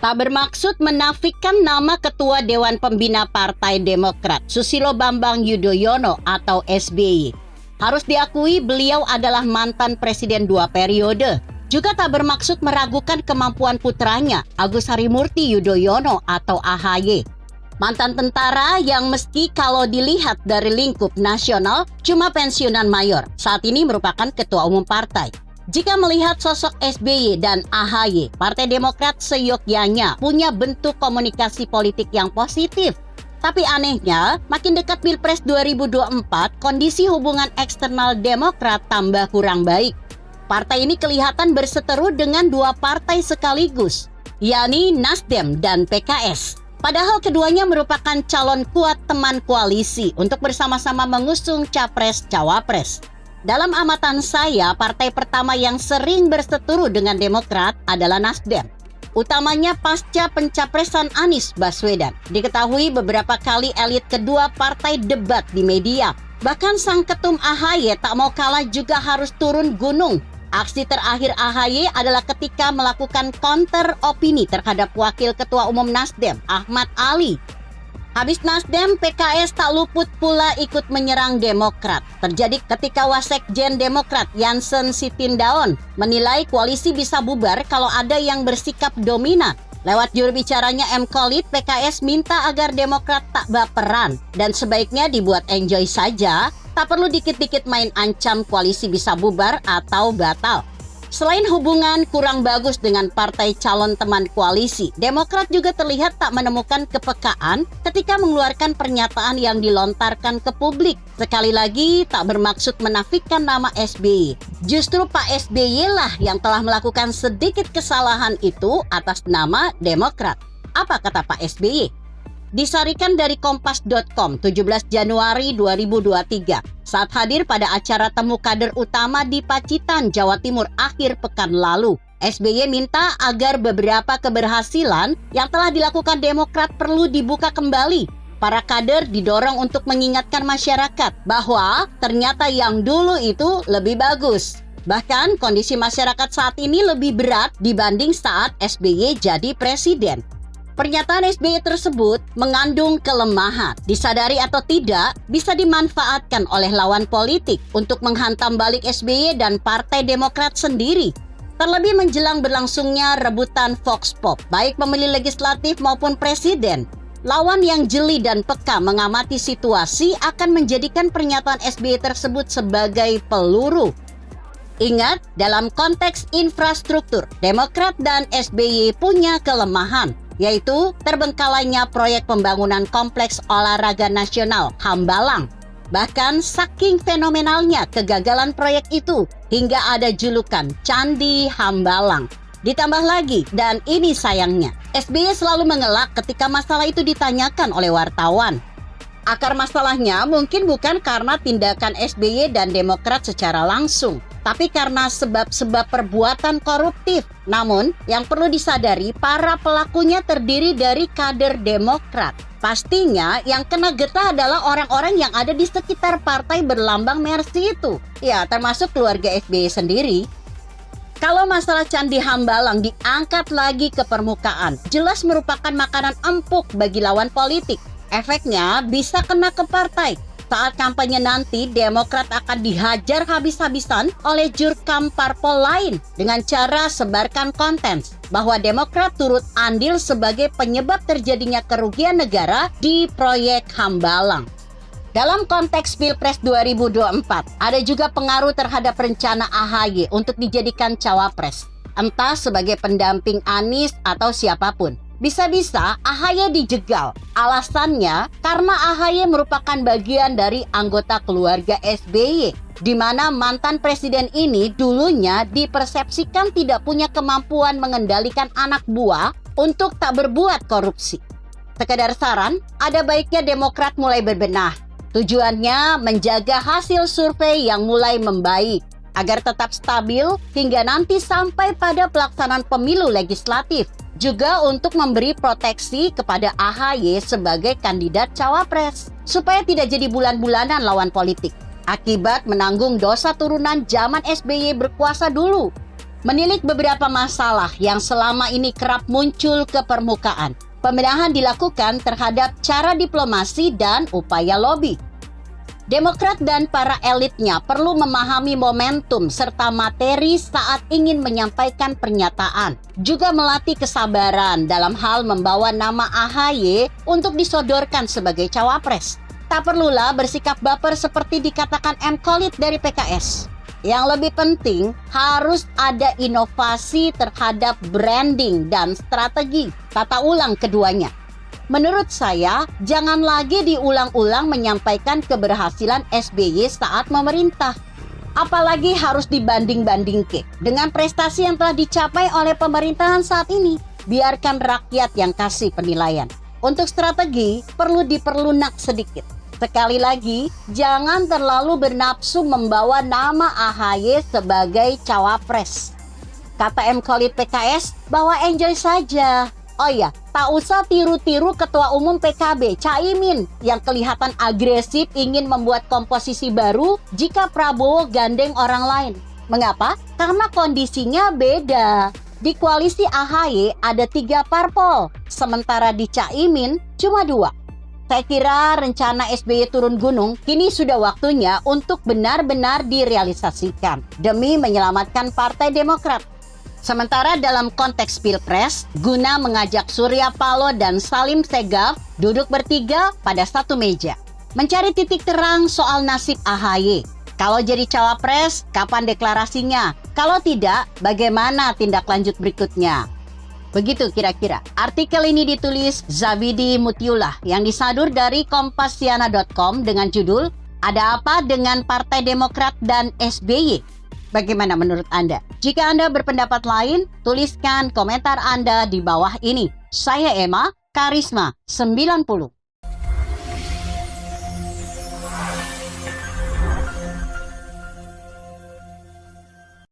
tak bermaksud menafikan nama Ketua Dewan Pembina Partai Demokrat, Susilo Bambang Yudhoyono atau SBY. Harus diakui beliau adalah mantan presiden 2 periode. Juga tak bermaksud meragukan kemampuan putranya, Agus Harimurti Yudhoyono atau AHY. Mantan tentara yang meski kalau dilihat dari lingkup nasional cuma pensiunan mayor, saat ini merupakan ketua umum partai. Jika melihat sosok SBY dan AHY, Partai Demokrat seyogyanya punya bentuk komunikasi politik yang positif. Tapi anehnya, makin dekat Pilpres 2024, kondisi hubungan eksternal Demokrat tambah kurang baik. Partai ini kelihatan berseteru dengan 2 partai sekaligus, yakni Nasdem dan PKS. Padahal keduanya merupakan calon kuat teman koalisi untuk bersama-sama mengusung capres-cawapres. Dalam amatan saya, partai pertama yang sering berseteru dengan Demokrat adalah Nasdem. Utamanya pasca pencapresan Anies Baswedan. Diketahui beberapa kali elit kedua partai debat di media. Bahkan sang ketum AHY tak mau kalah juga harus turun gunung. Aksi terakhir AHY adalah ketika melakukan counter opini terhadap Wakil Ketua Umum Nasdem, Ahmad Ali. Habis Nasdem, PKS tak luput pula ikut menyerang Demokrat. Terjadi ketika Wasekjen Demokrat, Janssen Sitindaon, menilai koalisi bisa bubar kalau ada yang bersikap dominan. Lewat juru bicaranya M. Khalid, PKS minta agar Demokrat tak baperan dan sebaiknya dibuat enjoy saja. Tak perlu dikit-dikit main ancam koalisi bisa bubar atau batal. Selain hubungan kurang bagus dengan partai calon teman koalisi, Demokrat juga terlihat tak menemukan kepekaan ketika mengeluarkan pernyataan yang dilontarkan ke publik. Sekali lagi, tak bermaksud menafikan nama SBY. Justru Pak SBY lah yang telah melakukan sedikit kesalahan itu atas nama Demokrat. Apa kata Pak SBY? Disarikan dari Kompas.com 17 Januari 2023 saat hadir pada acara temu kader utama di Pacitan, Jawa Timur akhir pekan lalu. SBY minta agar beberapa keberhasilan yang telah dilakukan Demokrat perlu dibuka kembali. Para kader didorong untuk mengingatkan masyarakat bahwa ternyata yang dulu itu lebih bagus. Bahkan kondisi masyarakat saat ini lebih berat dibanding saat SBY jadi presiden. Pernyataan SBY tersebut mengandung kelemahan. Disadari atau tidak, bisa dimanfaatkan oleh lawan politik untuk menghantam balik SBY dan Partai Demokrat sendiri. Terlebih menjelang berlangsungnya rebutan Vox Pop, baik pemilih legislatif maupun presiden. Lawan yang jeli dan peka mengamati situasi akan menjadikan pernyataan SBY tersebut sebagai peluru. Ingat, dalam konteks infrastruktur, Demokrat dan SBY punya kelemahan, yaitu terbengkalainya proyek pembangunan kompleks olahraga nasional Hambalang. Bahkan saking fenomenalnya kegagalan proyek itu hingga ada julukan Candi Hambalang. Ditambah lagi, dan ini sayangnya, SBY selalu mengelak ketika masalah itu ditanyakan oleh wartawan. Akar masalahnya mungkin bukan karena tindakan SBY dan Demokrat secara langsung, tapi karena sebab-sebab perbuatan koruptif. Namun, yang perlu disadari, para pelakunya terdiri dari kader Demokrat. Pastinya yang kena getah adalah orang-orang yang ada di sekitar partai berlambang Mercy itu. Ya, termasuk keluarga SBY sendiri. Kalau masalah Candi Hambalang diangkat lagi ke permukaan, jelas merupakan makanan empuk bagi lawan politik. Efeknya bisa kena ke partai. Saat kampanye nanti, Demokrat akan dihajar habis-habisan oleh jurkam parpol lain dengan cara sebarkan konten bahwa Demokrat turut andil sebagai penyebab terjadinya kerugian negara di proyek Hambalang. Dalam konteks Pilpres 2024, ada juga pengaruh terhadap rencana AHY untuk dijadikan cawapres, entah sebagai pendamping Anies atau siapapun. Bisa-bisa AHY dijegal. Alasannya karena AHY merupakan bagian dari anggota keluarga SBY, di mana mantan presiden ini dulunya dipersepsikan tidak punya kemampuan mengendalikan anak buah untuk tak berbuat korupsi. Sekedar saran, ada baiknya Demokrat mulai berbenah. Tujuannya menjaga hasil survei yang mulai membaik agar tetap stabil hingga nanti sampai pada pelaksanaan pemilu legislatif. Juga untuk memberi proteksi kepada AHY sebagai kandidat cawapres, supaya tidak jadi bulan-bulanan lawan politik, akibat menanggung dosa turunan zaman SBY berkuasa dulu. Menilik beberapa masalah yang selama ini kerap muncul ke permukaan. Pembenahan dilakukan terhadap cara diplomasi dan upaya lobi. Demokrat dan para elitnya perlu memahami momentum serta materi saat ingin menyampaikan pernyataan. Juga melatih kesabaran dalam hal membawa nama AHY untuk disodorkan sebagai cawapres. Tak perlulah bersikap baper seperti dikatakan M. Khalid dari PKS. Yang lebih penting, harus ada inovasi terhadap branding dan strategi. Tata ulang keduanya. Menurut saya, jangan lagi diulang-ulang menyampaikan keberhasilan SBY saat memerintah. Apalagi harus dibanding-bandingkan dengan prestasi yang telah dicapai oleh pemerintahan saat ini. Biarkan rakyat yang kasih penilaian. Untuk strategi, perlu diperlunak sedikit. Sekali lagi, jangan terlalu bernafsu membawa nama AHY sebagai cawapres. Kata M. Khalid PKS, bawa enjoy saja. Oh iya, tak usah tiru-tiru Ketua Umum PKB, Caimin, yang kelihatan agresif ingin membuat komposisi baru jika Prabowo gandeng orang lain. Mengapa? Karena kondisinya beda. Di koalisi AHY ada 3 parpol, sementara di Caimin cuma 2. Saya kira rencana SBY turun gunung kini sudah waktunya untuk benar-benar direalisasikan demi menyelamatkan Partai Demokrat. Sementara dalam konteks Pilpres, guna mengajak Surya Paloh dan Salim Segaf duduk bertiga pada satu meja. Mencari titik terang soal nasib AHY. Kalau jadi cawapres, kapan deklarasinya? Kalau tidak, bagaimana tindak lanjut berikutnya? Begitu kira-kira. Artikel ini ditulis Zabidi Mutiullah yang disadur dari Kompasiana.com dengan judul Ada Apa Dengan Partai Demokrat dan SBY? Bagaimana menurut Anda? Jika Anda berpendapat lain, tuliskan komentar Anda di bawah ini. Saya Emma, Karisma 90.